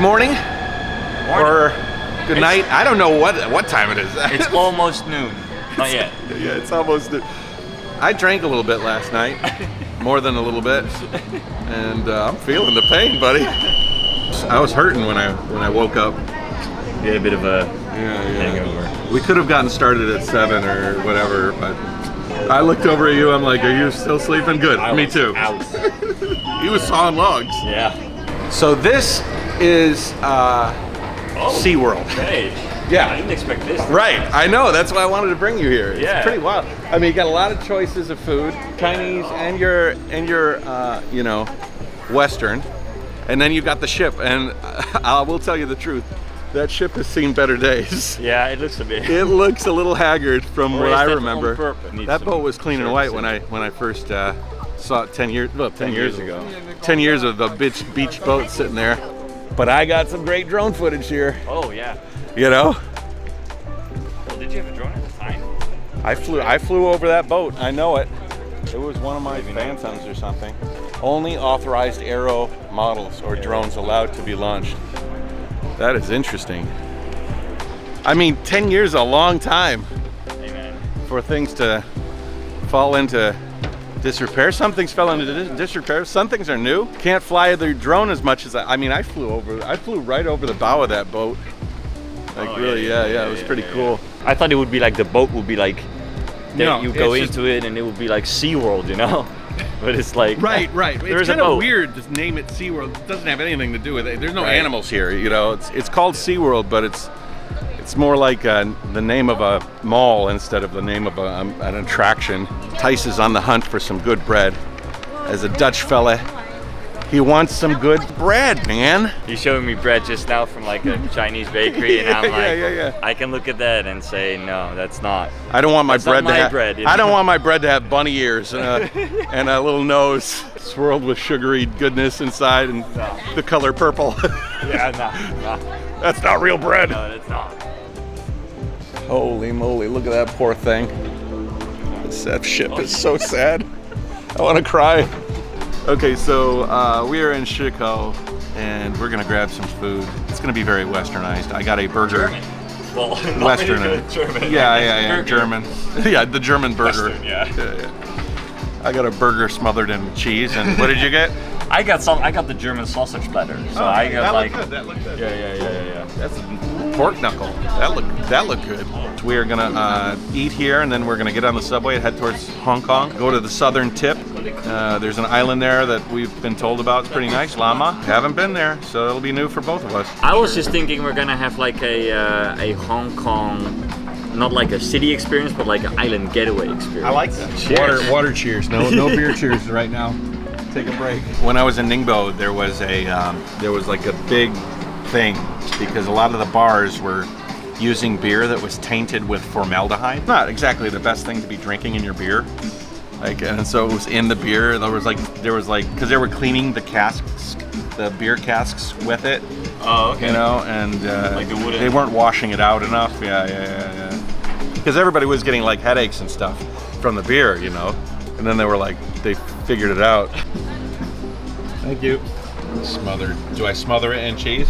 morning. Or good night. I don't know what time it is. It's almost noon. Not yet. Yeah, it's almost noon. I drank a little bit last night. More than a little bit. And I'm feeling the pain, buddy. I was hurting when I woke up. You had a bit of a hangover. We could have gotten started at 7 or whatever, but I looked over at you, I'm like, are you still sleeping? Good, me too. Out. He was sawing logs. Yeah. So this is SeaWorld. Hey. Yeah. I didn't expect this. Right, I know, that's why I wanted to bring you here. It's Yeah. pretty wild. I mean, you got a lot of choices of food, Chinese and your you know, Western. And then you got the ship, and I will tell you the truth. That ship has seen better days. Yeah, it looks a bit. It looks a little haggard from what I remember. That That boat was clean and white when I first saw it 10 years ago. 10 years of the beach boat sitting there. But I got some great drone footage here. Oh yeah. You know? Well, did you have a drone at the time? I flew over that boat. I know it. It was one of my Phantoms or something. Only authorized aero models or drones allowed to be launched. That is interesting. I mean, 10 years is a long time. Amen. For things to fall into disrepair. Some things fell into disrepair. Some things are new. Can't fly the drone as much as I mean, I flew right over the bow of that boat. Like it was pretty cool. I thought it would be like the boat would be like No, you go it's into it and it would be like SeaWorld, you know? But it's like Right. There's It's kind of weird to name it SeaWorld. It doesn't have anything to do with it. There's no animals here, you know. It's called SeaWorld, but it's more like the name of a mall instead of the name of an attraction. Tice is on the hunt for some good bread. As a Dutch fella, he wants some good bread, man. He's showing me bread just now from like a Chinese bakery, and I'm like, yeah. I can look at that and say, no, that's not. I don't want my bread to have. Bread, you I don't know? want my bread to have bunny ears and a little nose swirled with sugary goodness inside and the color purple. Yeah, no. That's not real bread. No, that's not. Holy moly! Look at that poor thing. That ship is so sad. I want to cry. Okay, so we are in Shekou, and we're gonna grab some food. It's gonna be very westernized. I got a burger. German. Well, Western. German. Yeah, German. Yeah, the German burger. Western, yeah. I got a burger smothered in cheese, and what did you get? I got the German sausage platter. So I got That looked good. Yeah. That's a pork knuckle. That looked good. We are gonna eat here, and then we're gonna get on the subway and head towards Hong Kong. Go to the southern tip. There's an island there that we've been told about. It's pretty nice. Lamma. Haven't been there, so it'll be new for both of us. I was just thinking we're gonna have like a Hong Kong, not like a city experience, but like an island getaway experience. I like that. Cheers. Water cheers. No beer cheers right now. Take a break. When I was in Ningbo, there was like a big thing because a lot of the bars were using beer that was tainted with formaldehyde. Not exactly the best thing to be drinking in your beer. Like, and so it was in the beer. There was like because they were cleaning the casks, the beer casks with it. Oh, okay. You know, and Like the wooden- they weren't washing it out enough. Yeah. Because everybody was getting like headaches and stuff from the beer, you know. And then they figured it out. Thank you. Smothered. Do I smother it in cheese?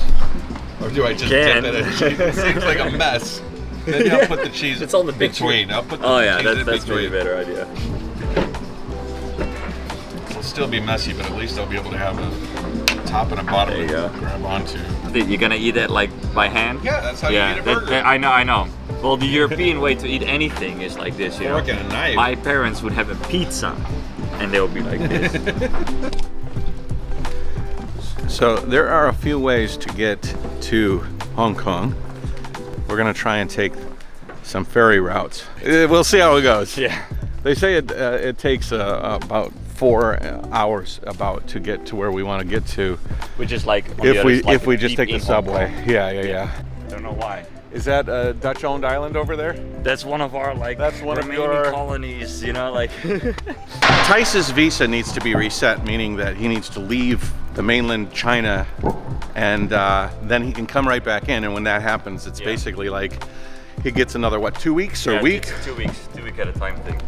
Or do I just dip it in cheese? It seems like a mess. Maybe I'll put the cheese It's on the big between. I'll put the cheese in that's maybe a between. better idea. It'll still be messy, but at least I'll be able to have a top and a bottom There you to go. grab onto. You're gonna eat it like by hand? Yeah, that's how you eat a burger. I know. Well, the European way to eat anything is like this, you know. Fork and a knife. My parents would have a pizza, and they would be like this. So there are a few ways to get to Hong Kong. We're gonna try and take some ferry routes. We'll see how it goes. Yeah. They say it takes about 4 hours to get to where we want to get to. Which is like on the If other we side, just deep take the in Hong subway. Kong. Yeah. I don't know why. Is that a Dutch-owned island over there? That's one of our That's one of remaining your- colonies, you know, like. Tice's visa needs to be reset, meaning that he needs to leave the mainland China, and then he can come right back in. And when that happens, it's basically like he gets another 2 weeks or week? It's 2 weeks, 2 week at a time thing.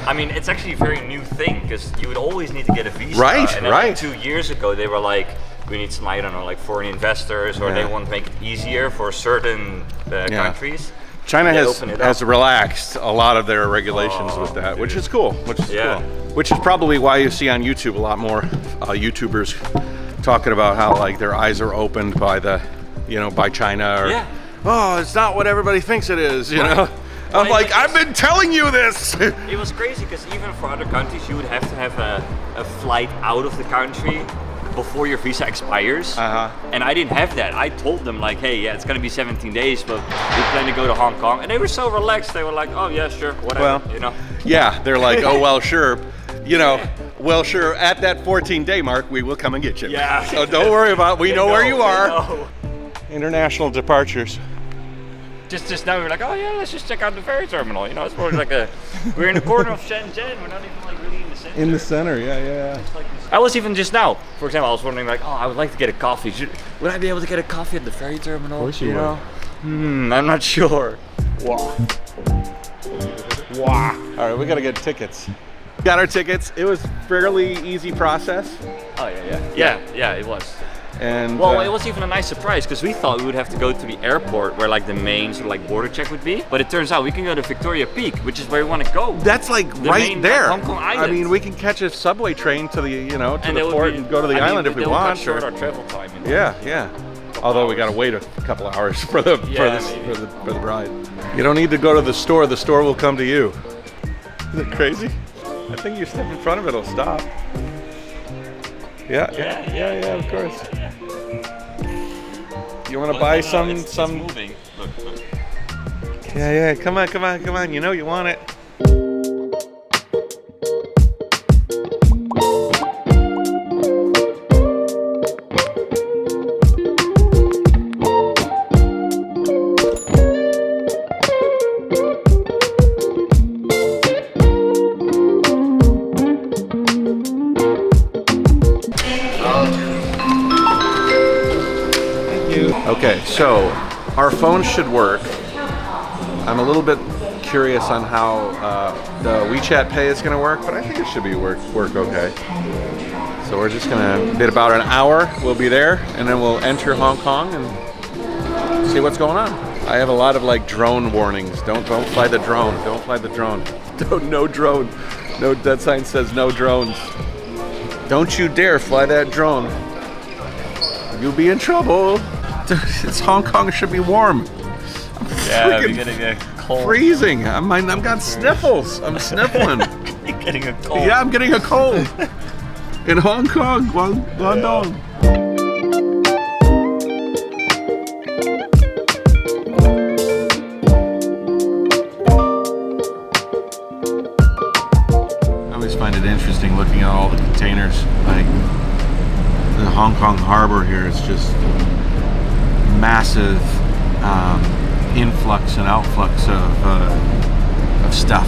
I mean, it's actually a very new thing because you would always need to get a visa. Right, and then, right. Like 2 years ago, they were like, we need some, I don't know, like foreign investors, or they want to make it easier for certain countries. China has relaxed a lot of their regulations with that, which is cool. Which is probably why you see on YouTube a lot more YouTubers talking about how like their eyes are opened by by China, or oh, it's not what everybody thinks it is, you know. I'm like, I've been telling you this. It was crazy because even for other countries, you would have to have a flight out of the country before your visa expires. And I didn't have that. I told them like, hey, yeah, it's gonna be 17 days, but we plan to go to Hong Kong. And they were so relaxed. They were like, oh yeah, sure, whatever, well, you know. Yeah, they're like, oh well, sure, you know. Well, sure, at that 14-day mark, we will come and get you. Yeah. So don't worry about it. We know where you are. International departures. Just now we were like, oh yeah, let's just check out the ferry terminal. You know, it's probably like we're in the corner of Shenzhen. We're not even like really in the center. In the center, yeah. Like I was even just now, for example, I was wondering like, oh, I would like to get a coffee. Would I be able to get a coffee at the ferry terminal? Of course you will. I'm not sure. Wow. All right, we gotta get tickets. Got our tickets. It was fairly easy process. Oh yeah, it was. And well, it was even a nice surprise because we thought we would have to go to the airport where like the main sort of like border check would be, but it turns out we can go to Victoria Peak, which is where we want to go. That's like right there. Hong Kong Island. I mean, we can catch a subway train to the the port and go to the island if we want. Short our travel time. Yeah. Although we gotta wait a couple of hours for the ride. You don't need to go to the store. The store will come to you. Is it crazy? I think you step in front of it, it'll stop. Yeah, of course. You want to buy some? It's moving. Look. Yeah. Come on. You know you want it. Okay, so our phone should work. I'm a little bit curious on how the WeChat Pay is going to work, but I think it should be work okay. So we're just going to get about an hour. We'll be there, and then we'll enter Hong Kong and see what's going on. I have a lot of like drone warnings. Don't fly the drone. Don't fly the drone. No drone. No, that sign says no drones. Don't you dare fly that drone. You'll be in trouble. It's Hong Kong. It should be warm. Yeah, we're gonna get cold. Freezing. I've got sniffles. I'm sniffling. You're getting a cold. Yeah, I'm getting a cold. In Hong Kong, Guangdong. I always find it interesting looking at all the containers. Like the Hong Kong harbor here is just massive influx and outflux of stuff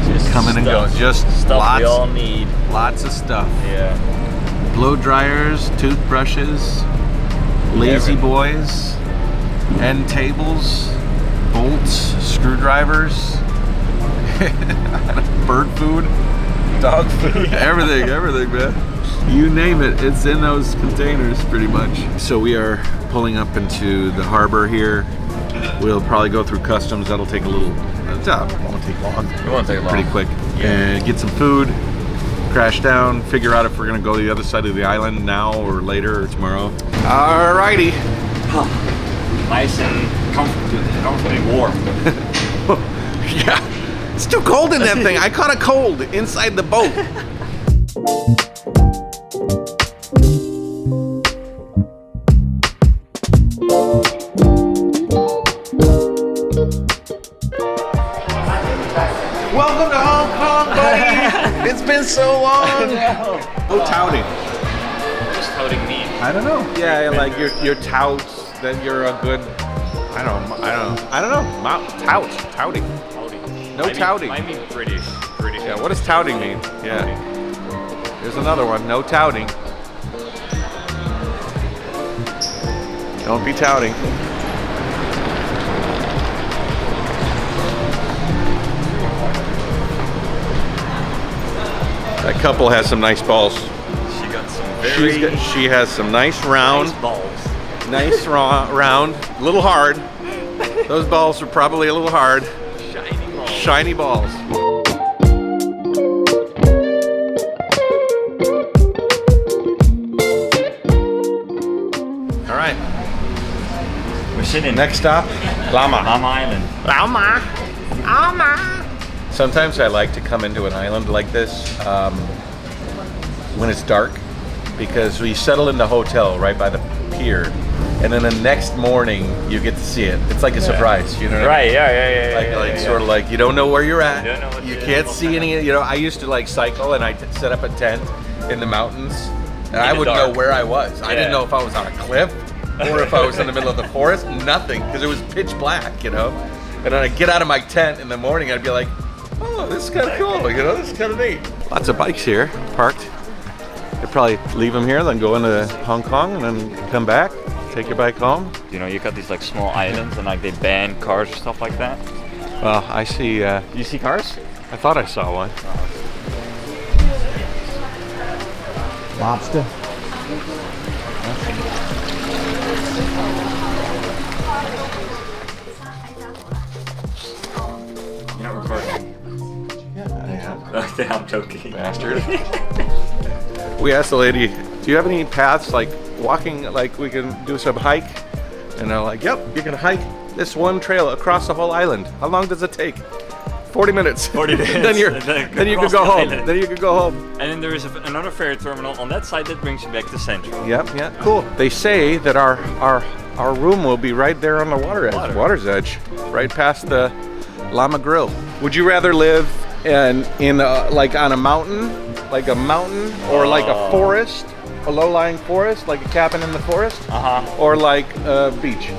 just coming and going. Just stuff lots, we all need. Lots of stuff. Yeah. Blow dryers, toothbrushes, lazy boys, end tables, bolts, screwdrivers, bird food, dog food, everything, man. You name it, it's in those containers pretty much. So we are pulling up into the harbor here. We'll probably go through customs. That'll take a little, it won't take long. It won't take long. Pretty quick. Yeah. And get some food, crash down, figure out if we're gonna go to the other side of the island now or later or tomorrow. Alrighty. Nice and comfortably warm. Yeah, it's too cold in that thing. I caught a cold inside the boat. Welcome to Hong Kong, buddy. It's been so long. No touting. What does touting mean? I don't know. Yeah, like your touts that you're a good. I don't know. Touting. No touting. I mean British. Yeah. What does touting mean? Yeah. There's another one. No touting. Don't be touting. That couple has some nice balls. She got some She has some nice round balls. Nice round, a little hard. Those balls are probably a little hard. Shiny balls. Shiny balls. All right. We're sitting. Next stop, Lamma Island. Lamma. Sometimes I like to come into an island like this when it's dark, because we settle in the hotel right by the pier, and then the next morning you get to see it. It's like a surprise, you know what I mean? Yeah. Sort of like you don't know where you're at. You don't know what You you're can't looking see at. any. You know, I used to like cycle and I set up a tent in the mountains, and I the wouldn't dark. know where I was. I didn't know if I was on a cliff or if I was in the middle of the forest. Nothing, because it was pitch black, you know. And then I'd get out of my tent in the morning, I'd be like, oh, this is kind of cool, you know, this is kind of neat. Lots of bikes here parked. You'd probably leave them here, then go into Hong Kong, and then come back, take your bike home. You know, you got these like small islands, and like they ban cars or stuff like that. Well, I see. You see cars? I thought I saw one. Lobster. You're not recording. Yeah, I am. Okay, I'm joking. Bastard. We asked the lady, do you have any paths, like walking, like we can do some hike? And they're like, yep, you can hike this one trail across the whole island. How long does it take? 40 minutes. 40 minutes. then you can Across go the home. island. Then you can go home. And then there is another ferry terminal on that side that brings you back to Central. Yep, yeah, cool. They say that our room will be right there on the water's edge, right past the Llama Grill. Would you rather live in like on a mountain, or like a forest, a low-lying forest, like a cabin in the forest, or like a beach,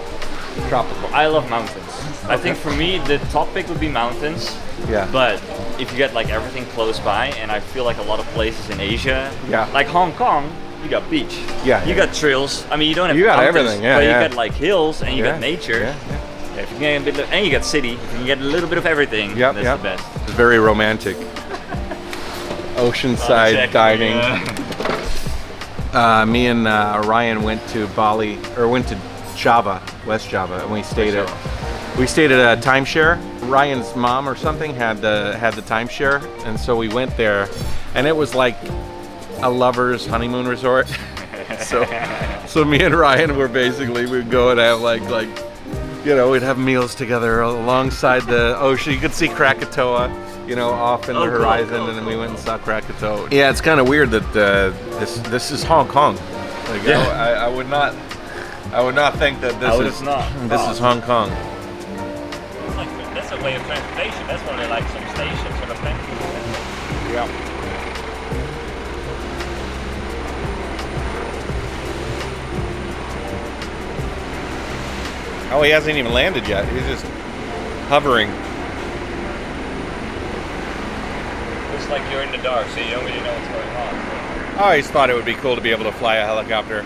tropical? I love mountains. I think for me the top pick would be mountains. Yeah. But if you get like everything close by, and I feel like a lot of places in Asia, Yeah. like Hong Kong, you got beach. Yeah, You yeah. got trails. I mean, you don't have You got mountains, everything, yeah, but yeah. you got like hills and you got nature. Yeah, yeah. Yeah, if you get a bit, and you got city. If you can get a little bit of everything, Yep, that's yep. the best. It's very romantic. Oceanside Exactly, dining. yeah. Me and Ryan went to Bali, or went to Java, West Java, and we stayed at a timeshare. Ryan's mom or something had the timeshare, and so we went there, and it was like a lover's honeymoon resort. so me and Ryan were basically, we'd go and have like you know, we'd have meals together alongside the ocean. You could see Krakatoa, you know, off in the horizon, and then we went and saw Krakatoa. Yeah, it's kind of weird that this is Hong Kong. Like, Yeah. I would not think that this is Hong Kong. That's a way of transportation. That's probably like some stations or something. Yeah. Oh, he hasn't even landed yet. He's just hovering. Looks like you're in the dark, so you don't really know what's going on. I always thought it would be cool to be able to fly a helicopter.